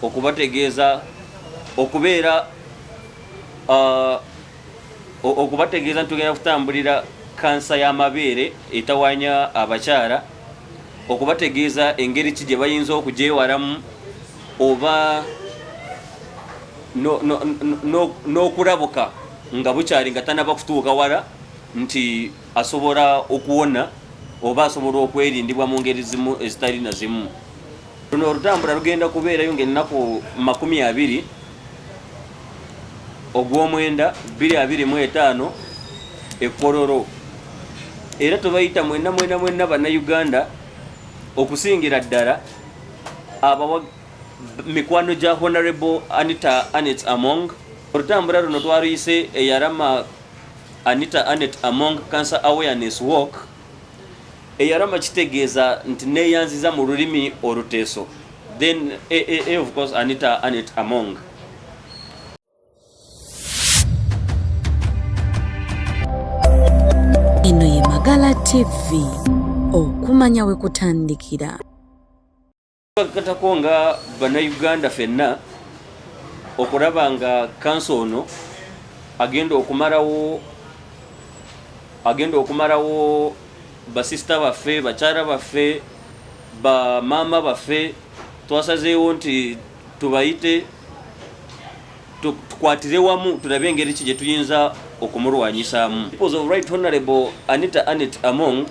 okubategeeza okubeera okubategeeza ntugenda kutambulira kansa y'amabeere etawanya abakyala, okubategeeza engeri ki gye bayinza okugyewalamu oba n'okulabuka nga bukyali nga tanaba kutuuka wala nti asobola okuwona oba asobola okwerindibwa mu ngeri zimu ezitali na zimu. Luno olutambula lugenda kubeerayo ng'ennaku 20 ogw'omwenda 2025 Ekkololo, era tubayita mwenna bannayuganda okusingira ddala mikwano gya Honorable Anita Annette Among. Olutambula luno twaluyise eyarama Anita Annette Among Cancer Awareness Walk, eyarama kitegeeza nti neeyanziza mu lulimi oluteeso, then of course Anita Annette Among. Eno ye Magala TV, okumanya we kutandikira. Katako nga bannayuganda fenna okulaba nga kansa ono agenda okumalawo basista baffe, bakyala baffe, bamaama baffe. Twasazeewo nti tubayite tukwatire wamu tulabe engeri ki gye tuyinza okumulwanyisaamu. People's of Right Honorable Anita Annette Among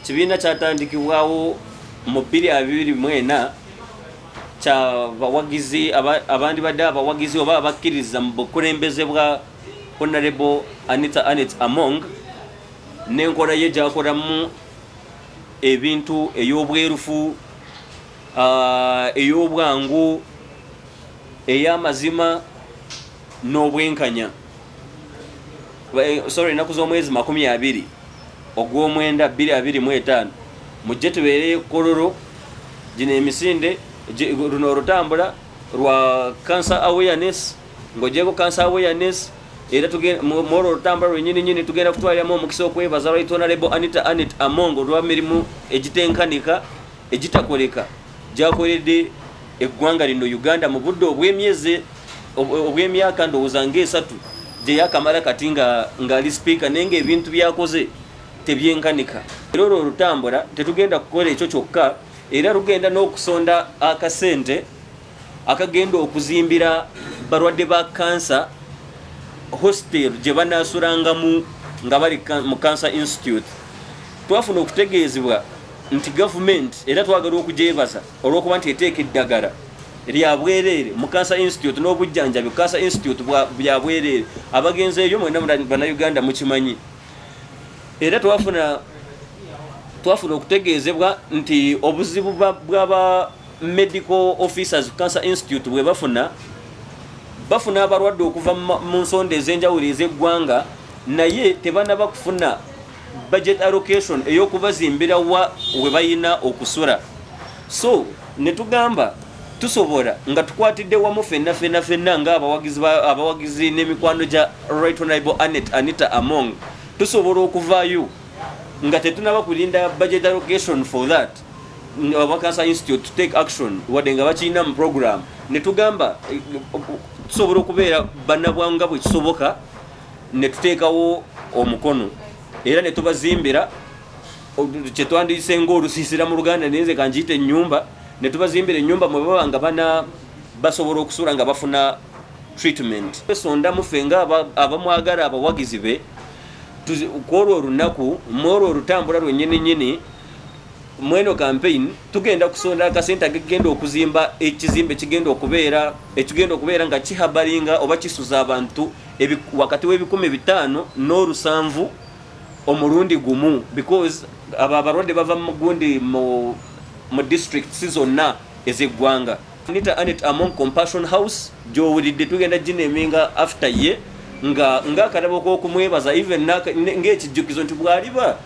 kibiina kyatandikibwawo mu 2024 kya bawagizi abandi badde abawagizi oba abakkiriza mu bukulembeze bwa Honorable Anita Annette Among, n'enkola ye gyakolamu ebintu ey'obwerufu, ey'obwangu, ey'amazima n'obwenkanya. Ennaku z'omwezi 20 ogw'omwenda 2025 mujje tubeere Ekkololo. Gino emisinde luno olutambula lwa Cancer Awareness, ng'ogyeko Cancer Awareness, era mwolwo olutambula lwennyini tugenda kutwaliramu omukisa okwebaza Right Honorable Anita Annette Among olwa mirimu egitenkanika egitakoleka gyakoledde eggwanga lino Uganda mu budde obw'emyaka ndowooza nga3 gye yakamala kati ng'ali speaker, naye ng'ebintu byakoze tebyenkanika. Era olwo olutambula tetugenda kukola ekyo kyokka, era lugenda n'okusonda akasente akagenda okuzimbira balwadde ba kansa hostel gye banaasulangamu nga bali mu Cancer Institute. Twafuna okutegeezebwa nti gavumenti era twagala okugyebaza olw'okuba nti eteeka eddagala lya bwereere mu Cancer Institute n'obujjanjabi Cancer Institute bya bwereere. Abagenzeeyo mwenna bannayuganda mukimanyi. Era twafuna okutegeezebwa nti obuzibu bw'aba medical officers Cancer Institute bwe bafuna abalwadde okuva mu nsonda ez'enjawulo ez'eggwanga, naye tebanaba kufuna budget allocation ey'okubazimbira we bayina okusula. So ne tugamba tusobola nga tukwatidde wamu fenna nga abawagizi n'emikwano gya Right Honorable Anita Among, tusobola okuvaayo nga tetunaba kulinda budget allocation for that oba Cancer Institute to take action wadde nga bakirina mu program. Ne tugamba tusobola okubeera bannabwangu nga bwe kisoboka, ne tuteekawo omukono era ne tubazimbira kye twandiyise ng'olusiisira mu Luganda, naye nze kanjiyita ennyumba. Ne tubazimbira ennyumba mwe baba nga basobola okusula nga bafuna treatment. Esonda mufe nga abamwagala abawagizi be kwolwo olunaku mwolwo olutambula lwennyini mweno campaign tugenda kusonda akasente akagenda okuzimba ekizimbe ekigenda okubeera nga kihabalinga oba kisuza abantu wakati w'500 n'olusanvu omulundi gumu, because abo abalwadde bava mu gundi mu districts zonna ez'eggwanga. Anita Annette Among Compassion House gy'owulidde tugenda gineminga after ye ng'akalabo k'okumwebaza even ng'ekijjukizo nti bw'aliba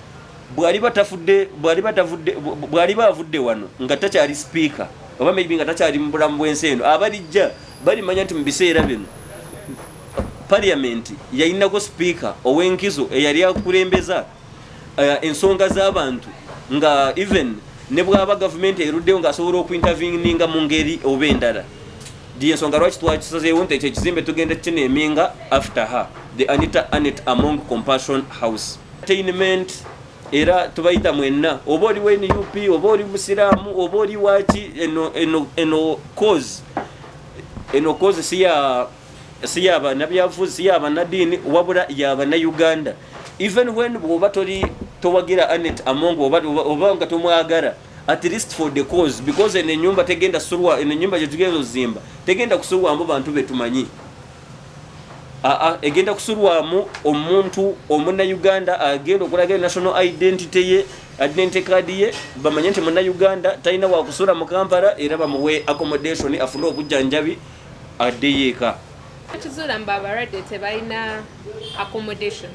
avudde wano nga takyali speaker oba maybe nga takyali mu bulamu bw'ensi eno, abalijja balimanya nti mu biseera bino parliament yayinako speaker ow'enkizo eyali akulembeza ensonga z'abantu, nga even ne bw'aba gavumenti eruddeyo ng'asobola okuinterveninga mu ngeri oba endala. ensonga lwaki twakisazeewo nti ekyo ekizimbe tugenda kineeminga after her, the Anita Annette Among Compassion House entertainment. Era tubayita mwenna, oba oli wa NUP, oba oli musiraamu, oba oli waki, eno cause si y'abannabyabufuzi, si y'abannaddiini, wabula y'abannayuganda. Even when bw'oba towagira Annette Among oba nga tomwagala, at least for the cause, because eno ennyumba tegenda kusulwa, eno ennyumba gye tugenda ozimba tegenda kusulwamu bantu betumanyi. Egenda kusulwamu omuntu omunnayuganda agenda okulaga national identity card ye, bamanye nti munnayuganda talina wakusula mu Kampala, era bamuwe accommodation afune obujjanjabi addeyo eka. Tuzuula mbu abalwadde tebalina accommodation,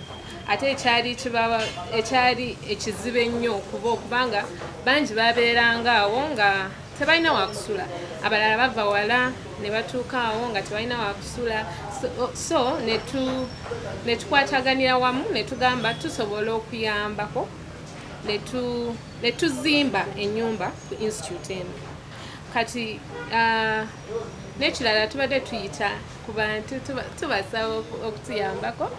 ate ekyali ekizibu ennyo okubanga bangi babeeranga awo nga tebalina wakusula, abalala bava wala ne batuuka awo nga tebalina wakusula. So netukwataganira wamu ne tugamba tusobola okuyambako ne tuzimba ennyumba ku institute eno. Kati n'ekirala tubadde tuyita ku bantu tubasaba okutuyambako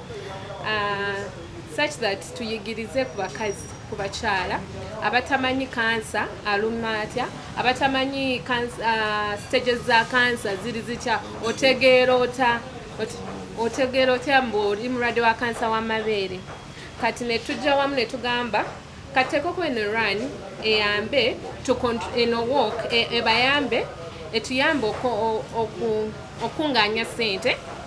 such that tuyigirize ku bakazi, ku bakyala abatamanyi kansa aluma atya, abatamanyi stages za kansa ziri zitya, otegeera otya mbu oli mulwadde wa kansa w'amabeere. Kati ne tujja wamu ne tugamba kateekeko eno run eyambe eno walk ebayambe etuyambe okunganya ssente